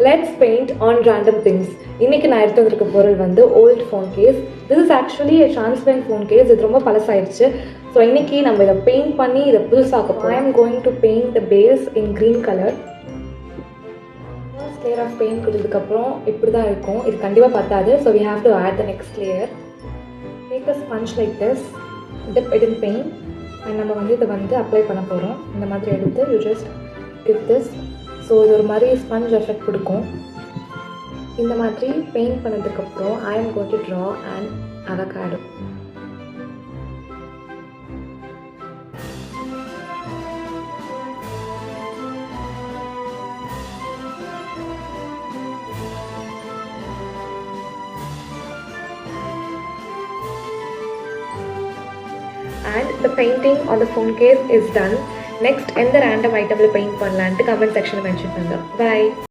Let's paint on random things. இன்னைக்கு நான் எடுத்து வந்திருக்க பொருள் வந்து old phone case. This is actually a transparent phone case. இது ரொம்ப பழசாயிடுச்சு. ஸோ இன்னைக்கு நம்ம இதை பெயிண்ட் பண்ணி இதை புதுசாக்க போகிறோம். I am going to paint the base in green color. First layer of paint கொடுத்ததுக்கப்புறம் இப்படி தான் இருக்கும். இது கண்டிப்பாக பத்தாது. So we have to add the next layer. Take a sponge like this. Dip it in paint. And நம்ம வந்து இதை வந்து அப்ளை பண்ண போகிறோம். இந்த மாதிரி எடுத்து you just give this. So இது ஒரு மாதிரி ஸ்பஞ்ச் எஃபெக்ட் கொடுக்கும். இந்த மாதிரி பெயிண்ட் பண்ணதுக்கப்புறம் I am going to draw and avocado. And the painting on the phone case is done. Next, எந்த random item பெயிண்ட் பண்ணலான்ட்டு கமெண்ட் செக்ஷனில் மென்ஷன் பண்ணுங்க. Bye.